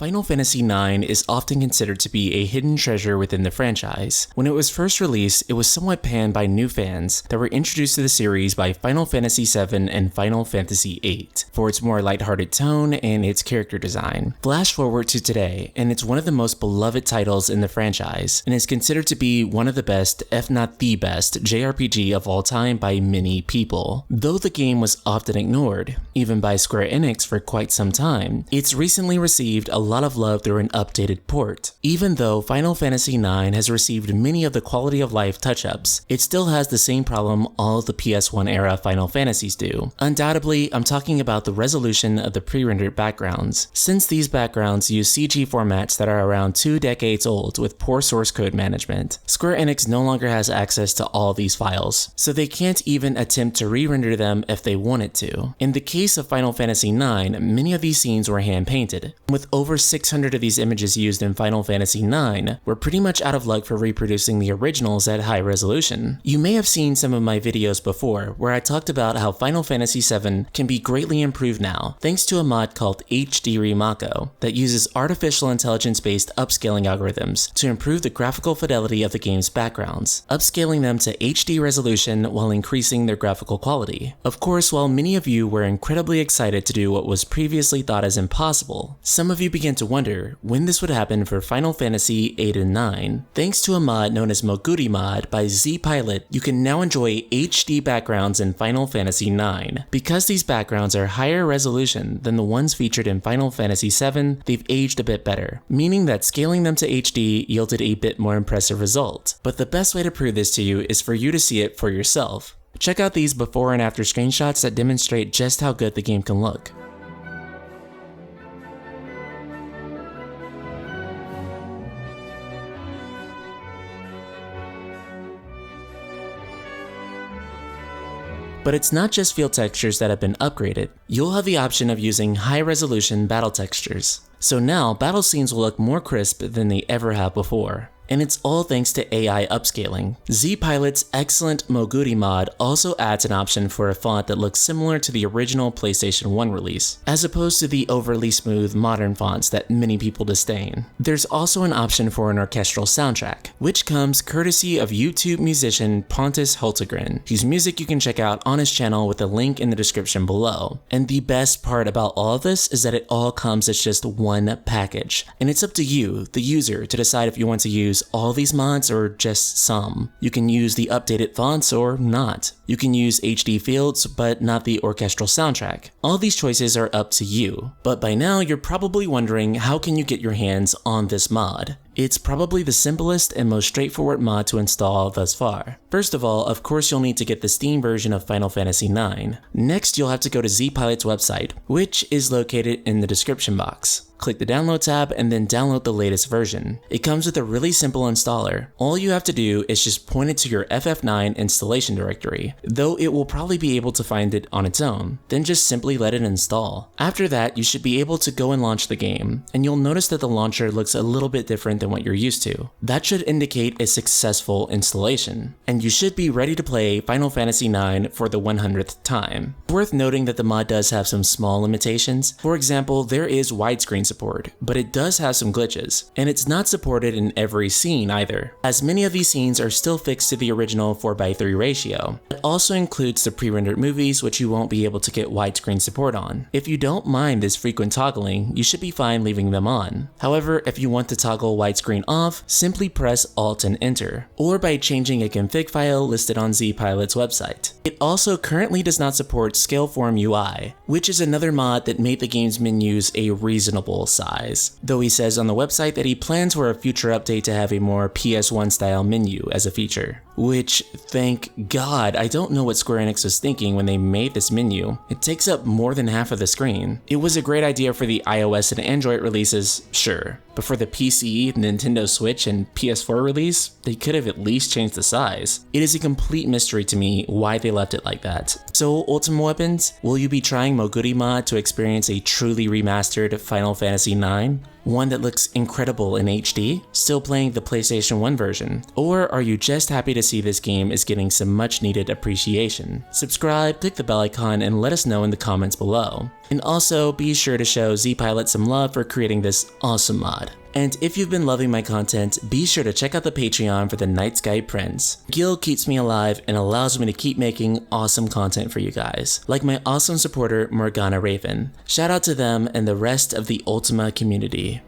Final Fantasy IX is often considered to be a hidden treasure within the franchise. When it was first released, it was somewhat panned by new fans that were introduced to the series by Final Fantasy VII and Final Fantasy VIII for its more lighthearted tone and its character design. Flash forward to today, and it's one of the most beloved titles in the franchise, and is considered to be one of the best, if not the best, JRPG of all time by many people. Though the game was often ignored, even by Square Enix for quite some time, it's recently received a lot of love through an updated port. Even though Final Fantasy IX has received many of the quality of life touch-ups, it still has the same problem all of the PS1 era Final Fantasies do. Undoubtedly, I'm talking about the resolution of the pre-rendered backgrounds. Since these backgrounds use CG formats that are around 2 decades old with poor source code management, Square Enix no longer has access to all these files, so they can't even attempt to re-render them if they wanted to. In the case of Final Fantasy IX, many of these scenes were hand-painted. With over 600 of these images used in Final Fantasy IX, we're pretty much out of luck for reproducing the originals at high resolution. You may have seen some of my videos before where I talked about how Final Fantasy VII can be greatly improved now thanks to a mod called HD Remako that uses artificial intelligence-based upscaling algorithms to improve the graphical fidelity of the game's backgrounds, upscaling them to HD resolution while increasing their graphical quality. Of course, while many of you were incredibly excited to do what was previously thought as impossible, some of you began to wonder when this would happen for Final Fantasy VIII and IX. Thanks to a mod known as Moguri Mod by Z-Pilot, you can now enjoy HD backgrounds in Final Fantasy IX. Because these backgrounds are higher resolution than the ones featured in Final Fantasy VII, they've aged a bit better, meaning that scaling them to HD yielded a bit more impressive result. But the best way to prove this to you is for you to see it for yourself. Check out these before and after screenshots that demonstrate just how good the game can look. But it's not just field textures that have been upgraded. You'll have the option of using high-resolution battle textures. So now, battle scenes will look more crisp than they ever have before. And it's all thanks to AI upscaling. Z-Pilot's excellent Moguri mod also adds an option for a font that looks similar to the original PlayStation 1 release, as opposed to the overly smooth modern fonts that many people disdain. There's also an option for an orchestral soundtrack, which comes courtesy of YouTube musician Pontus Hultgren, whose music you can check out on his channel with a link in the description below. And the best part about all of this is that it all comes as just one package, and it's up to you, the user, to decide if you want to use all these mods or just some. You can use the updated fonts or not. You can use HD fields but not the orchestral soundtrack. All these choices are up to you. But by now you're probably wondering, how can you get your hands on this mod? It's probably the simplest and most straightforward mod to install thus far. First of all, of course you'll need to get the Steam version of Final Fantasy IX. Next, you'll have to go to Z-Pilot's website, which is located in the description box. Click the download tab and then download the latest version. It comes with a really simple installer. All you have to do is just point it to your FF9 installation directory, though it will probably be able to find it on its own. Then just simply let it install. After that, you should be able to go and launch the game, and you'll notice that the launcher looks a little bit different than what you're used to. That should indicate a successful installation, and you should be ready to play Final Fantasy IX for the 100th time. Worth noting that the mod does have some small limitations. For example, there is widescreen support, but it does have some glitches, and it's not supported in every scene either, as many of these scenes are still fixed to the original 4:3 ratio. It also includes the pre-rendered movies, which you won't be able to get widescreen support on. If you don't mind this frequent toggling, you should be fine leaving them on. However, if you want to toggle widescreen off, simply press Alt and Enter, or by changing a config file listed on Z-Pilot's website. It also currently does not support Scaleform Ui, which is another mod that made the game's menus a reasonable size, though he says on the website that he plans for a future update to have a more PS1 style menu as a feature. Which, thank God, I don't know what Square Enix was thinking when they made this menu. It takes up more than half of the screen. It was a great idea for the iOS and Android releases, sure, but for the PC, Nintendo Switch, and PS4 release, they could have at least changed the size. It is a complete mystery to me why they left it like that. So, Ultimate Weapons, will you be trying Moguri Mod to experience a truly remastered Final Fantasy IX? One that looks incredible in HD, still playing the PlayStation 1 version? Or are you just happy to see this game is getting some much needed appreciation? Subscribe, click the bell icon, and let us know in the comments below. And also, be sure to show ZPilot some love for creating this awesome mod. And if you've been loving my content, be sure to check out the Patreon for the Night Sky Prince. Gil keeps me alive and allows me to keep making awesome content for you guys, like my awesome supporter Morgana Raven. Shout out to them and the rest of the Ultima community.